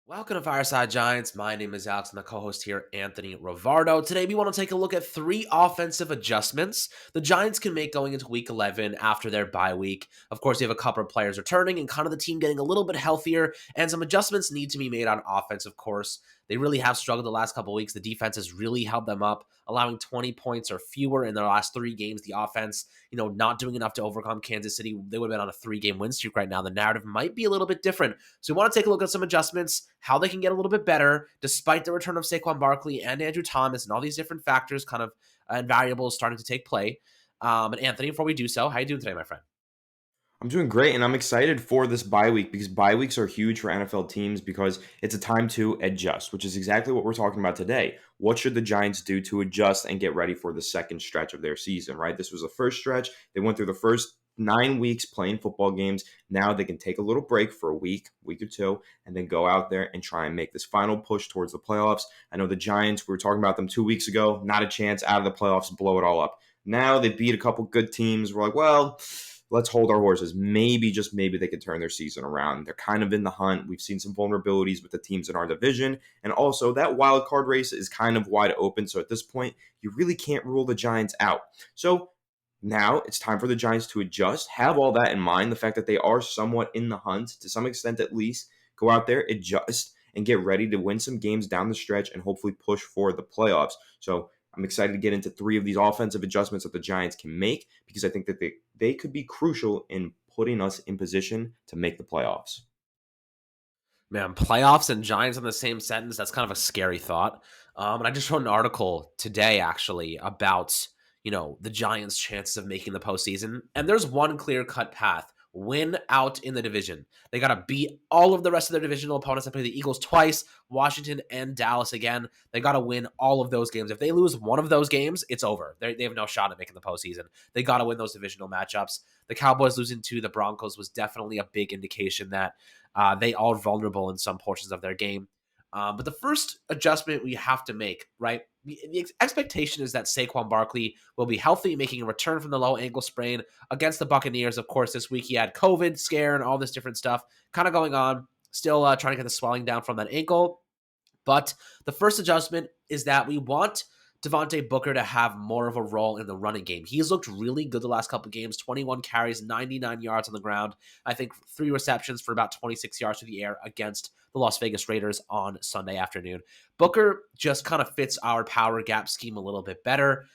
Welcome to Fireside Giants. My name is Alex. I'm the co-host here, Anthony Rivardo. Today, we want to take a look at three offensive adjustments the Giants can make going into Week 11 after their bye week. Of course, you have a couple of players returning and kind of the team getting a little bit healthier, and some adjustments need to be made on offense, of course. They really have struggled the last couple of weeks. The defense has really held them up, allowing 20 points or fewer in their last three games. The offense, not doing enough to overcome Kansas City. They would have been on a three-game win streak right now. The narrative might be a little bit different. So we want to take a look at some adjustments, how they can get a little bit better, despite the return of Saquon Barkley and Andrew Thomas and all these different factors and variables starting to take play. And Anthony, before we do so, how you doing today, my friend? I'm doing great, and I'm excited for this bye week because bye weeks are huge for NFL teams because it's a time to adjust, which is exactly what we're talking about today. What should the Giants do to adjust and get ready for the second stretch of their season, right? This was the first stretch. They went through the first 9 weeks playing football games. Now they can take a little break for a week or two, and then go out there and try and make this final push towards the playoffs. I know the Giants, we were talking about them 2 weeks ago, not a chance out of the playoffs, blow it all up. Now they beat a couple good teams. We're like, well, let's hold our horses. Maybe, just maybe, they could turn their season around. They're kind of in the hunt. We've seen some vulnerabilities with the teams in our division. And also, that wild card race is kind of wide open. So at this point, you really can't rule the Giants out. So now it's time for the Giants to adjust. Have all that in mind, the fact that they are somewhat in the hunt, to some extent at least. Go out there, adjust, and get ready to win some games down the stretch and hopefully push for the playoffs. So I'm excited to get into three of these offensive adjustments that the Giants can make because I think that they could be crucial in putting us in position to make the playoffs. Man, playoffs and Giants in the same sentence, that's kind of a scary thought. And I just wrote an article today, actually, about, the Giants' chances of making the postseason. And there's one clear-cut path. Win out in the division. They got to beat all of the rest of their divisional opponents. They play the Eagles twice, Washington and Dallas again. They got to win all of those games. If they lose one of those games, it's over. They have no shot at making the postseason. They got to win those divisional matchups. The Cowboys losing to the Broncos was definitely a big indication that they are vulnerable in some portions of their game. But the first adjustment we have to make, right? The expectation is that Saquon Barkley will be healthy, making a return from the low ankle sprain against the Buccaneers. Of course, this week he had COVID scare and all this different stuff kind of going on. Still trying to get the swelling down from that ankle. But the first adjustment is that we want Devante Booker to have more of a role in the running game. He's looked really good the last couple of games, 21 carries, 99 yards on the ground. I think 3 receptions for about 26 yards through the air against the Las Vegas Raiders on Sunday afternoon. Booker just kind of fits our power gap scheme a little bit better.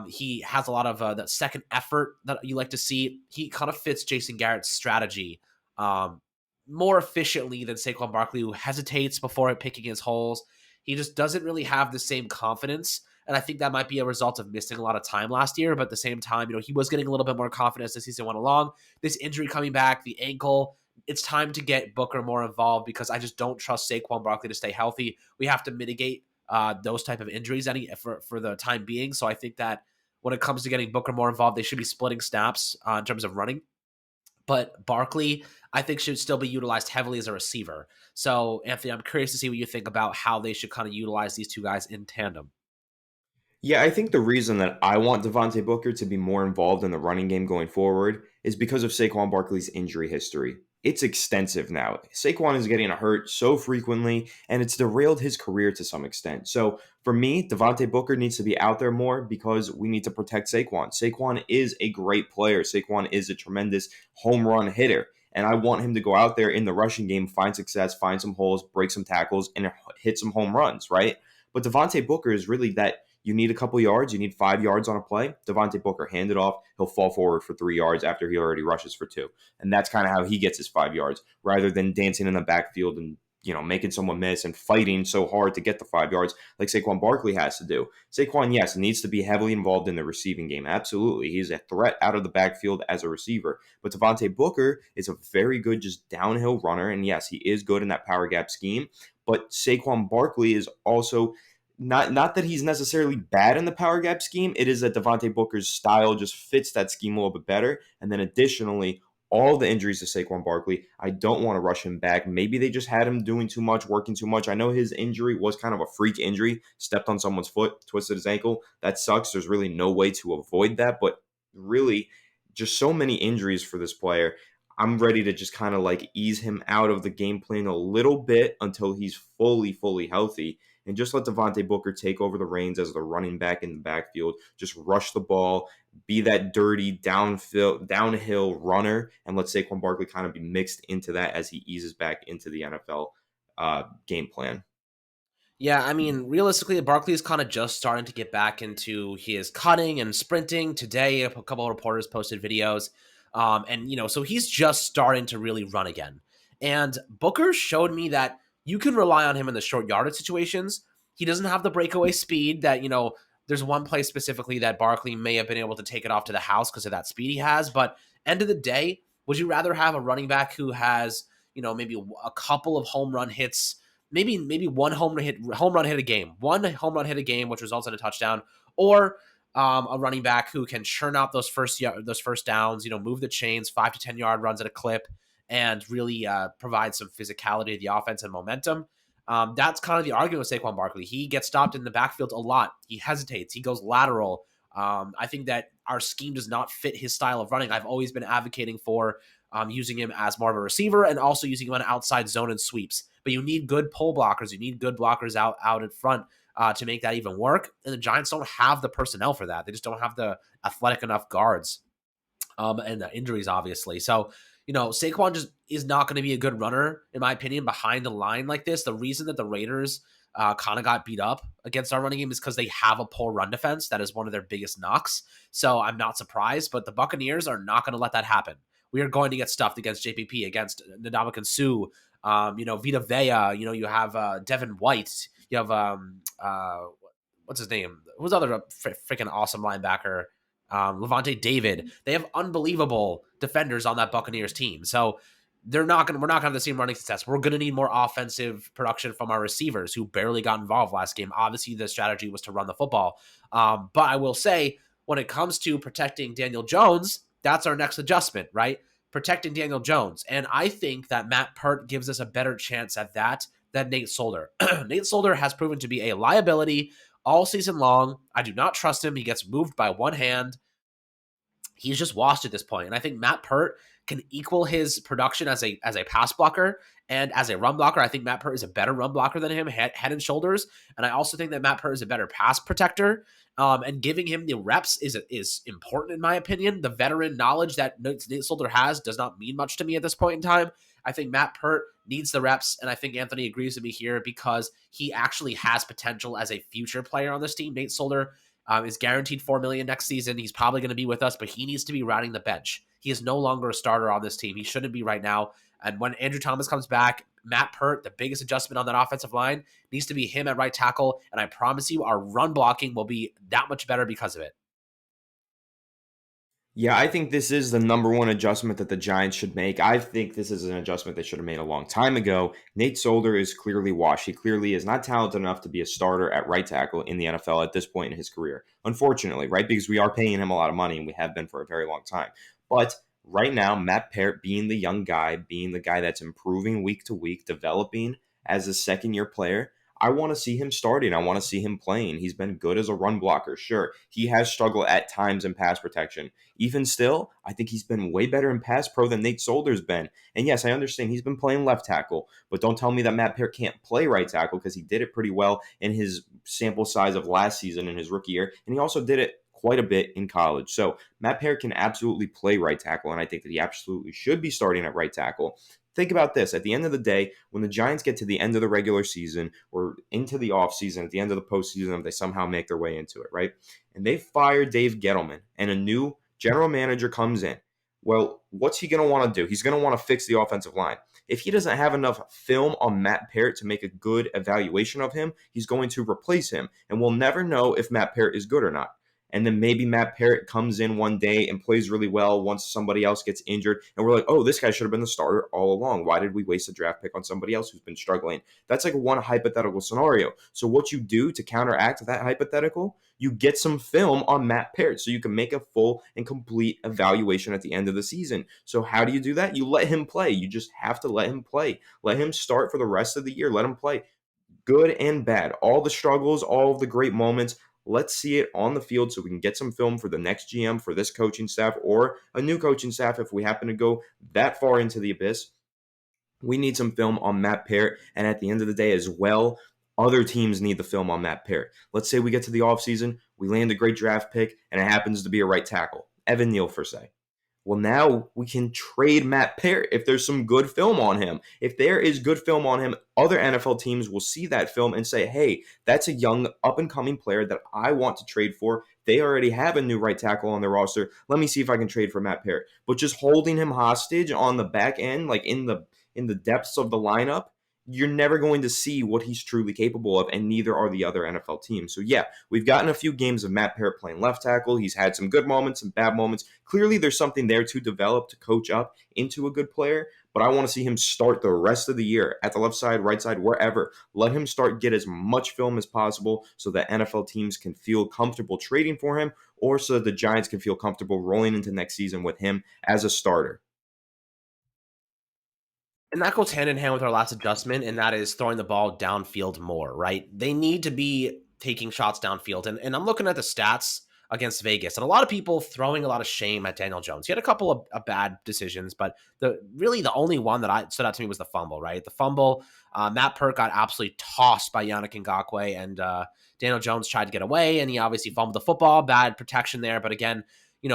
He has a lot of that second effort that you like to see. He kind of fits Jason Garrett's strategy more efficiently than Saquon Barkley, who hesitates before picking his holes. He just doesn't really have the same confidence. And I think that might be a result of missing a lot of time last year. But at the same time, he was getting a little bit more confidence as the season went along. This injury coming back, the ankle, it's time to get Booker more involved because I just don't trust Saquon Barkley to stay healthy. We have to mitigate those type of injuries for the time being. So I think that when it comes to getting Booker more involved, they should be splitting snaps in terms of running. But Barkley, I think, should still be utilized heavily as a receiver. So, Anthony, I'm curious to see what you think about how they should kind of utilize these two guys in tandem. Yeah, I think the reason that I want Devante Booker to be more involved in the running game going forward is because of Saquon Barkley's injury history. It's extensive now. Saquon is getting hurt so frequently, and it's derailed his career to some extent. So for me, Devante Booker needs to be out there more because we need to protect Saquon. Saquon is a great player. Saquon is a tremendous home run hitter. And I want him to go out there in the rushing game, find success, find some holes, break some tackles, and hit some home runs, right? But Devante Booker is really that. You need a couple yards. You need 5 yards on a play. Devante Booker, hand it off. He'll fall forward for 3 yards after he already rushes for 2. And that's kind of how he gets his 5 yards rather than dancing in the backfield and making someone miss and fighting so hard to get the 5 yards like Saquon Barkley has to do. Saquon, yes, needs to be heavily involved in the receiving game. Absolutely. He's a threat out of the backfield as a receiver. But Devante Booker is a very good just downhill runner. And yes, he is good in that power gap scheme. But Saquon Barkley is also not that he's necessarily bad in the power gap scheme. It is that Devante Booker's style just fits that scheme a little bit better. And then additionally, all the injuries to Saquon Barkley, I don't want to rush him back. Maybe they just had him doing too much, working too much. I know his injury was kind of a freak injury, stepped on someone's foot, twisted his ankle. That sucks. There's really no way to avoid that. But really, just so many injuries for this player. I'm ready to just kind of like ease him out of the game plan a little bit until he's fully healthy, and just let Devante Booker take over the reins as the running back in the backfield. Just rush the ball, be that dirty downhill runner, and let Saquon Barkley kind of be mixed into that as he eases back into the NFL game plan. Yeah, I mean, realistically, Barkley is kind of just starting to get back into his cutting and sprinting. Today, a couple of reporters posted videos, and so he's just starting to really run again. And Booker showed me that you can rely on him in the short yardage situations. He doesn't have the breakaway speed that There's one play specifically that Barkley may have been able to take it off to the house because of that speed he has. But end of the day, would you rather have a running back who has maybe a couple of home run hits? Maybe one home run hit a game, which results in a touchdown, or a running back who can churn out those first downs, move the chains, 5 to 10 yard runs at a clip, and really provide some physicality to the offense and momentum. That's kind of the argument with Saquon Barkley. He gets stopped in the backfield a lot. He hesitates. He goes lateral. I think that our scheme does not fit his style of running. I've always been advocating for using him as more of a receiver and also using him on outside zone and sweeps. But you need good pull blockers. You need good blockers out in front to make that even work. And the Giants don't have the personnel for that. They just don't have the athletic enough guards and the injuries, obviously. So, Saquon just is not going to be a good runner, in my opinion, behind the line like this. The reason that the Raiders kind of got beat up against our running game is because they have a poor run defense. That is one of their biggest knocks. So I'm not surprised, but the Buccaneers are not going to let that happen. We are going to get stuffed against JPP, against Ndamukong Suh, Vita Vea. You have Devin White. You have what's his name? Who's the other freaking awesome linebacker? Devante David. They have unbelievable defenders on that Buccaneers team. So we're not gonna have the same running success. We're gonna need more offensive production from our receivers who barely got involved last game. Obviously, the strategy was to run the football. But I will say, when it comes to protecting Daniel Jones, that's our next adjustment, right? Protecting Daniel Jones. And I think that Matt Pert gives us a better chance at that than Nate Solder. Nate Solder has proven to be a liability all season long. I do not trust him. He gets moved by one hand. He's just washed at this point. And I think Matt Pert can equal his production as a pass blocker and as a run blocker. I think Matt Pert is a better run blocker than him, head and shoulders. And I also think that Matt Pert is a better pass protector. And giving him the reps is important, in my opinion. The veteran knowledge that Nate Solder has does not mean much to me at this point in time. I think Matt Pert needs the reps, and I think Anthony agrees with me here because he actually has potential as a future player on this team. Nate Solder is guaranteed $4 million next season. He's probably going to be with us, but he needs to be riding the bench. He is no longer a starter on this team. He shouldn't be right now. And when Andrew Thomas comes back, Matt Pert, the biggest adjustment on that offensive line, needs to be him at right tackle. And I promise you, our run blocking will be that much better because of it. Yeah, I think this is the number one adjustment that the Giants should make. I think this is an adjustment they should have made a long time ago. Nate Solder is clearly washed. He clearly is not talented enough to be a starter at right tackle in the NFL at this point in his career. Unfortunately, right? Because we are paying him a lot of money and we have been for a very long time. But right now, Matt Peart being the young guy, being the guy that's improving week to week, developing as a second-year player, I want to see him starting. I want to see him playing. He's been good as a run blocker. Sure, he has struggled at times in pass protection. Even still, I think he's been way better in pass pro than Nate Solder's been. And yes, I understand he's been playing left tackle, but don't tell me that Matt Peart can't play right tackle because he did it pretty well in his sample size of last season in his rookie year. And he also did it quite a bit in college. So Matt Peart can absolutely play right tackle, and I think that he absolutely should be starting at right tackle. Think about this. At the end of the day, when the Giants get to the end of the regular season or into the offseason, at the end of the postseason, if they somehow make their way into it, right? And they fire Dave Gettleman and a new general manager comes in. Well, what's he going to want to do? He's going to want to fix the offensive line. If he doesn't have enough film on Matt Peart to make a good evaluation of him, he's going to replace him. And we'll never know if Matt Peart is good or not. And then maybe Matt Peart comes in one day and plays really well once somebody else gets injured. And we're like, oh, this guy should have been the starter all along. Why did we waste a draft pick on somebody else who's been struggling? That's like one hypothetical scenario. So what you do to counteract that hypothetical, you get some film on Matt Peart so you can make a full and complete evaluation at the end of the season. So how do you do that? You let him play. You just have to let him play. Let him start for the rest of the year. Let him play. Good and bad. All the struggles, all of the great moments. Let's see it on the field so we can get some film for the next GM, for this coaching staff, or a new coaching staff if we happen to go that far into the abyss. We need some film on Matt Parrott. And at the end of the day as well, other teams need the film on Matt Parrott. Let's say we get to the offseason, we land a great draft pick, and it happens to be a right tackle, Evan Neal for say. Well, now we can trade Matt Parrott if there's some good film on him. If there is good film on him, other NFL teams will see that film and say, hey, that's a young, up-and-coming player that I want to trade for. They already have a new right tackle on their roster. Let me see if I can trade for Matt Parrott. But just holding him hostage on the back end, like in the depths of the lineup, you're never going to see what he's truly capable of, and neither are the other NFL teams. So yeah, we've gotten a few games of Matt Parrott playing left tackle. He's had some good moments, some bad moments. Clearly there's something there to develop, to coach up into a good player, but I want to see him start the rest of the year at the left side, right side, wherever. Let him get as much film as possible so that NFL teams can feel comfortable trading for him, or so that the Giants can feel comfortable rolling into next season with him as a starter. And that goes hand in hand with our last adjustment, and that is throwing the ball downfield more, right? They need to be taking shots downfield. And I'm looking at the stats against Vegas, and a lot of people throwing a lot of shame at Daniel Jones. He had a couple of bad decisions, but the only one that I stood out to me was the fumble, right? The fumble, Matt Parrott got absolutely tossed by Yannick Ngakoue, and Daniel Jones tried to get away, and he obviously fumbled the football. Bad protection there, but again,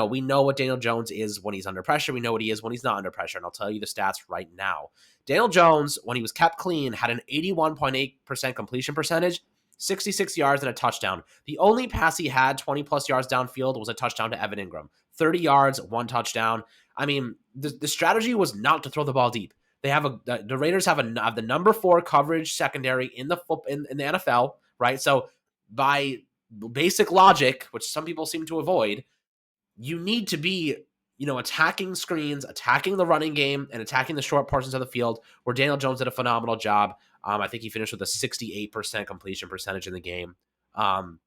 we know what Daniel Jones is when he's under pressure. We know what he is when he's not under pressure, and I'll tell you the stats right now. Daniel Jones, when he was kept clean, had an 81.8% completion percentage, 66 yards and a touchdown. The only pass he had 20-plus yards downfield was a touchdown to Evan Ingram. 30 yards, one touchdown. I mean, the strategy was not to throw the ball deep. They have the Raiders have the number 4 coverage secondary in the NFL, right? So by basic logic, which some people seem to avoid, you need to be, attacking screens, attacking the running game, and attacking the short portions of the field, where Daniel Jones did a phenomenal job. I think he finished with a 68% completion percentage in the game. And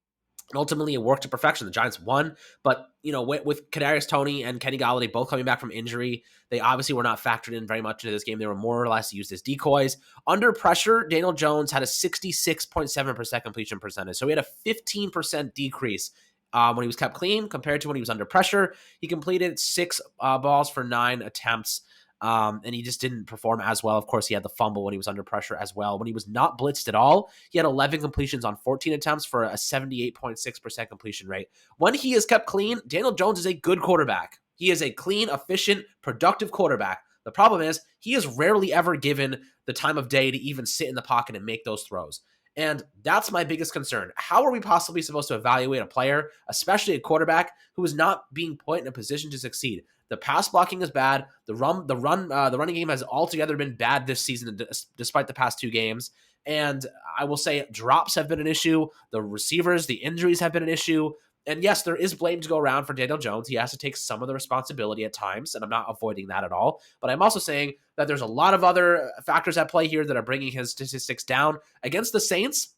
ultimately, it worked to perfection. The Giants won, but with Kadarius Toney and Kenny Golladay both coming back from injury, they obviously were not factored in very much into this game. They were more or less used as decoys. Under pressure, Daniel Jones had a 66.7% completion percentage, so he had a 15% decrease when he was kept clean compared to when he was under pressure. He completed 6 balls for 9 attempts. And he just didn't perform as well. Of course, he had the fumble when he was under pressure as well. When he was not blitzed at all, he had 11 completions on 14 attempts for a 78.6% completion rate. When he is kept clean, Daniel Jones is a good quarterback. He is a clean, efficient, productive quarterback. The problem is he is rarely ever given the time of day to even sit in the pocket and make those throws. And that's my biggest concern. How are we possibly supposed to evaluate a player, especially a quarterback, who is not being put in a position to succeed? The pass blocking is bad. The running game has altogether been bad this season, despite the past 2 games. And I will say drops have been an issue. The receivers, the injuries have been an issue. And yes, there is blame to go around for Daniel Jones. He has to take some of the responsibility at times, and I'm not avoiding that at all. But I'm also saying that there's a lot of other factors at play here that are bringing his statistics down. Against the Saints,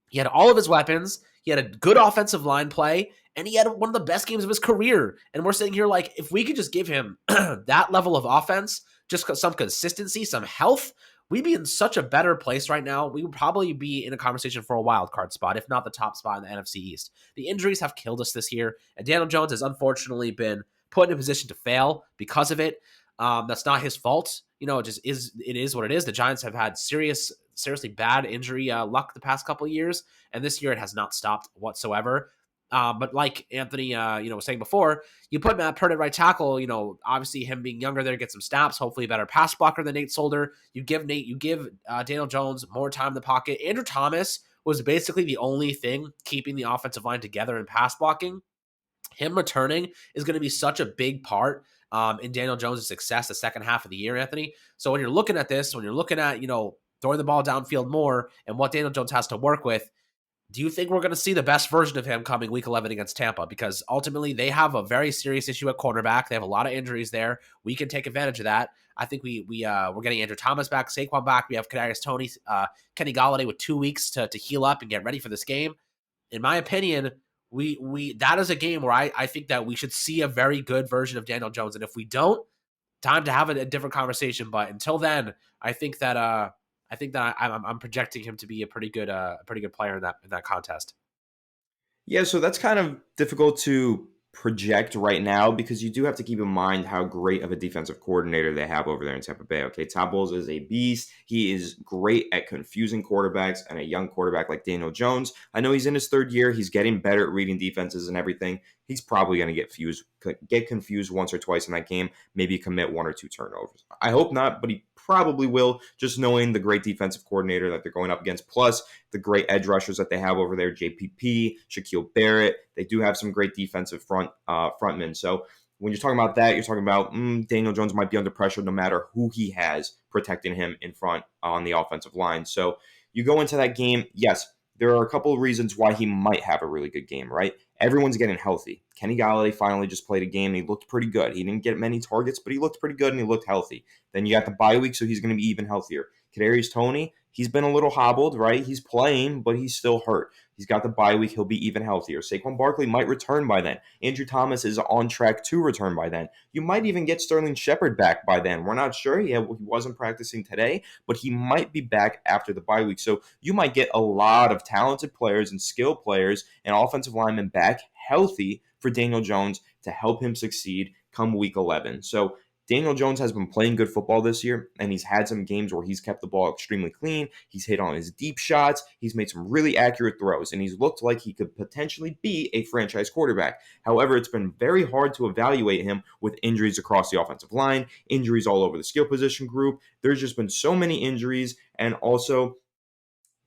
he had all of his weapons. He had a good offensive line play, and he had one of the best games of his career. And we're sitting here like, if we could just give him that level of offense, just some consistency, some health, we'd be in such a better place right now. We would probably be in a conversation for a wild card spot, if not the top spot in the NFC East. The injuries have killed us this year, and Daniel Jones has unfortunately been put in a position to fail because of it. That's not his fault. It just is. It is what it is. The Giants have had seriously bad injury luck the past couple of years, and this year it has not stopped whatsoever. But like Anthony, was saying before, you put Matt Parrott at right tackle. Obviously him being younger there, get some snaps. Hopefully a better pass blocker than Nate Solder. You give Daniel Jones more time in the pocket. Andrew Thomas was basically the only thing keeping the offensive line together in pass blocking. Him returning is going to be such a big part in Daniel Jones' success the second half of the year, Anthony. So when you're looking at this, when you're looking at throwing the ball downfield more and what Daniel Jones has to work with, do you think we're going to see the best version of him coming week 11 against Tampa? Because ultimately they have a very serious issue at cornerback. They have a lot of injuries there. We can take advantage of that. I think we're getting Andrew Thomas back, Saquon back. We have Kadarius Toney, Kenny Golladay with 2 weeks to heal up and get ready for this game. In my opinion, we that is a game where I think that we should see a very good version of Daniel Jones. And if we don't, time to have a different conversation. But until then, I think that I'm projecting him to be a pretty good player in that contest. Yeah, so that's kind of difficult to project right now because you do have to keep in mind how great of a defensive coordinator they have over there in Tampa Bay. Okay, Todd Bowles is a beast. He is great at confusing quarterbacks, and a young quarterback like Daniel Jones. I know he's in his third year. He's getting better at reading defenses and everything. He's probably going to get confused once or twice in that game, maybe commit one or two turnovers. I hope not, but he probably will, just knowing the great defensive coordinator that they're going up against. Plus, the great edge rushers that they have over there, JPP, Shaquille Barrett. They do have some great defensive frontmen. So when you're talking about that, you're talking about Daniel Jones might be under pressure no matter who he has protecting him in front on the offensive line. So you go into that game, yes, there are a couple of reasons why he might have a really good game, right? Everyone's getting healthy. Kenny Galladay finally just played a game and he looked pretty good. He didn't get many targets, but he looked pretty good and he looked healthy. Then you got the bye week, so he's going to be even healthier. Kadarius Toney, he's been a little hobbled, right? He's playing, but he's still hurt. He's got the bye week. He'll be even healthier. Saquon Barkley might return by then. Andrew Thomas is on track to return by then. You might even get Sterling Shepard back by then. We're not sure. He wasn't practicing today, but he might be back after the bye week. So you might get a lot of talented players and skilled players and offensive linemen back healthy for Daniel Jones to help him succeed come week 11. So Daniel Jones has been playing good football this year, and he's had some games where he's kept the ball extremely clean. He's hit on his deep shots. He's made some really accurate throws, and he's looked like he could potentially be a franchise quarterback. However, it's been very hard to evaluate him with injuries across the offensive line, injuries all over the skill position group. There's just been so many injuries, and also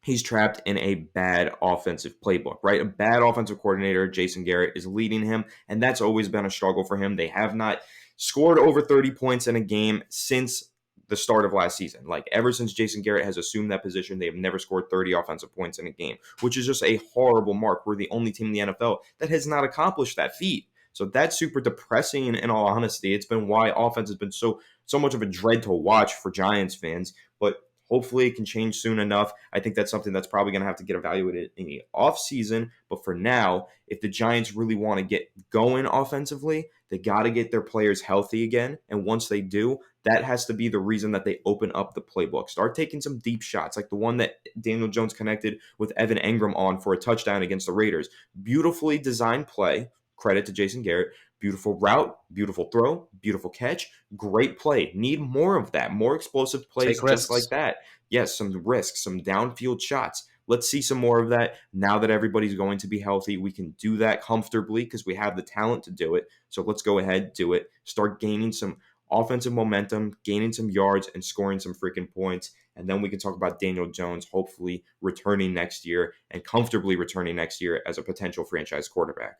he's trapped in a bad offensive playbook, right? A bad offensive coordinator, Jason Garrett, is leading him, and that's always been a struggle for him. They have not scored over 30 points in a game since the start of last season. Like ever since Jason Garrett has assumed that position, they have never scored 30 offensive points in a game, which is just a horrible mark. We're the only team in the NFL that has not accomplished that feat. So that's super depressing in all honesty. It's been why offense has been so much of a dread to watch for Giants fans, but hopefully it can change soon enough. I think that's something that's probably going to have to get evaluated in the offseason. But for now, if the Giants really want to get going offensively, they got to get their players healthy again. And once they do, that has to be the reason that they open up the playbook. Start taking some deep shots, like the one that Daniel Jones connected with Evan Engram on for a touchdown against the Raiders. Beautifully designed play. Credit to Jason Garrett. Beautiful route, beautiful throw, beautiful catch, great play. Need more of that, more explosive plays Take just like risks. that. Yes, some risks, some downfield shots. Let's see some more of that now that everybody's going to be healthy. We can do that comfortably because we have the talent to do it. So let's go ahead, do it. Start gaining some offensive momentum, gaining some yards, and scoring some freaking points. And then we can talk about Daniel Jones hopefully returning next year and comfortably returning next year as a potential franchise quarterback.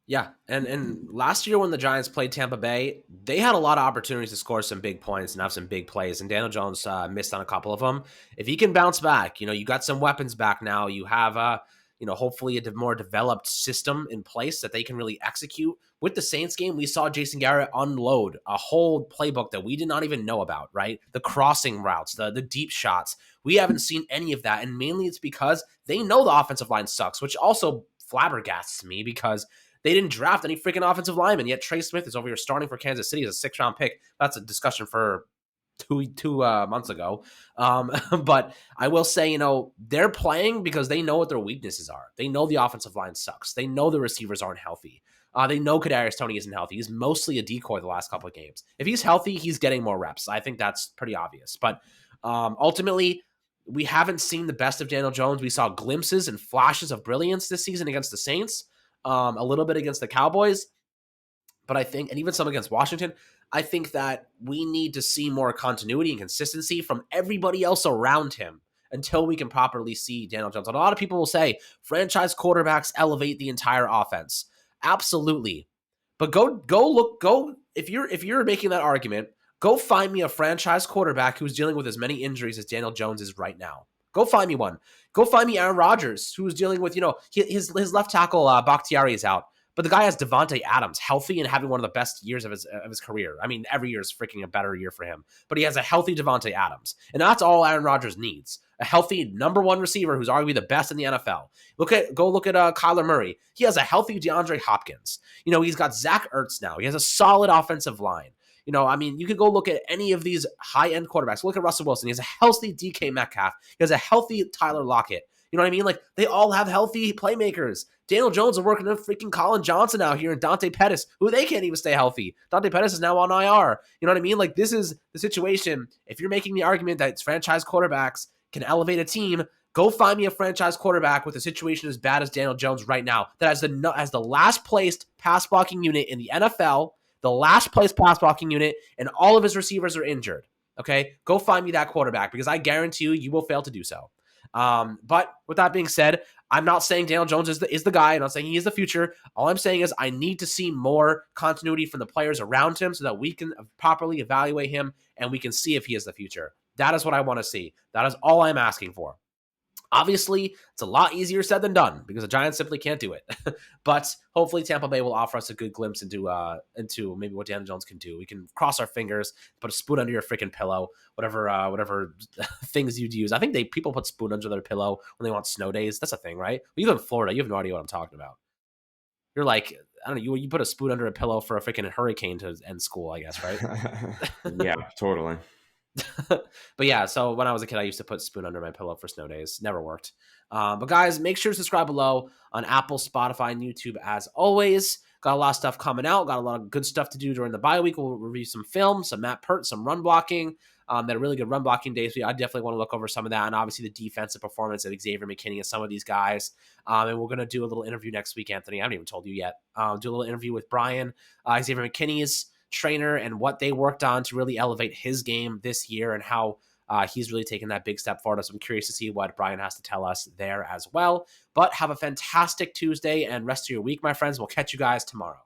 Yeah, and last year when the Giants played Tampa Bay, they had a lot of opportunities to score some big points and have some big plays, and Daniel Jones missed on a couple of them. If he can bounce back, you got some weapons back now. You have hopefully a more developed system in place that they can really execute. With the Saints game, we saw Jason Garrett unload a whole playbook that we did not even know about, right? The crossing routes, the deep shots. We haven't seen any of that, and mainly it's because they know the offensive line sucks, which also flabbergasts me because they didn't draft any freaking offensive linemen, yet Trey Smith is over here starting for Kansas City as a sixth-round pick. That's a discussion for two months ago. But I will say, they're playing because they know what their weaknesses are. They know the offensive line sucks. They know the receivers aren't healthy. They know Kadarius Toney isn't healthy. He's mostly a decoy the last couple of games. If he's healthy, he's getting more reps. I think that's pretty obvious. But ultimately, we haven't seen the best of Daniel Jones. We saw glimpses and flashes of brilliance this season against the Saints, a little bit against the Cowboys. But I think, and even some against Washington, I think that we need to see more continuity and consistency from everybody else around him until we can properly see Daniel Jones. And a lot of people will say franchise quarterbacks elevate the entire offense. Absolutely. But go if you're making that argument, go find me a franchise quarterback who's dealing with as many injuries as Daniel Jones is right now. Go find me one. Go find me Aaron Rodgers, who's dealing with, his left tackle, Bakhtiari is out. But the guy has Devante Adams healthy and having one of the best years of his career. I mean, every year is freaking a better year for him. But he has a healthy Devante Adams. And that's all Aaron Rodgers needs. A healthy number one receiver who's arguably the best in the NFL. Go look at Kyler Murray. He has a healthy DeAndre Hopkins. He's got Zach Ertz now. He has a solid offensive line. You could go look at any of these high-end quarterbacks. Look at Russell Wilson. He has a healthy DK Metcalf. He has a healthy Tyler Lockett. You know what I mean? Like, they all have healthy playmakers. Daniel Jones is working with freaking Colin Johnson out here and Dante Pettis, who they can't even stay healthy. Dante Pettis is now on IR. You know what I mean? Like, this is the situation. If you're making the argument that franchise quarterbacks can elevate a team, go find me a franchise quarterback with a situation as bad as Daniel Jones right now that has the last placed pass blocking unit in the NFL, the last placed pass blocking unit, and all of his receivers are injured. Okay? Go find me that quarterback because I guarantee you will fail to do so. But with that being said, I'm not saying Daniel Jones is the guy. I'm not saying he is the future. All I'm saying is I need to see more continuity from the players around him so that we can properly evaluate him and we can see if he is the future. That is what I want to see. That is all I'm asking for. Obviously, it's a lot easier said than done because the Giants simply can't do it. But hopefully Tampa Bay will offer us a good glimpse into maybe what Daniel Jones can do. We can cross our fingers, put a spoon under your freaking pillow, whatever things you'd use. I think people put spoon under their pillow when they want snow days. That's a thing, right? Well, you live in Florida. You have no idea what I'm talking about. You're like, I don't know, you put a spoon under a pillow for a freaking hurricane to end school, I guess, right? Yeah, totally. But yeah, so when I was a kid, I used to put spoon under my pillow for snow days. Never worked. But guys, make sure to subscribe below on Apple, Spotify, and YouTube as always. Got a lot of stuff coming out. Got a lot of good stuff to do during the bye week. We'll review some film, some Matt Pert, some run blocking. That are really good run blocking days. I definitely want to look over some of that, and obviously the defensive performance of Xavier McKinney and some of these guys. And we're going to do a little interview next week, Anthony. I haven't even told you yet. Do a little interview with Brian, Xavier McKinney's trainer, and what they worked on to really elevate his game this year and how he's really taken that big step forward. So I'm curious to see what Brian has to tell us there as well. But have a fantastic Tuesday and rest of your week, my friends. We'll catch you guys tomorrow.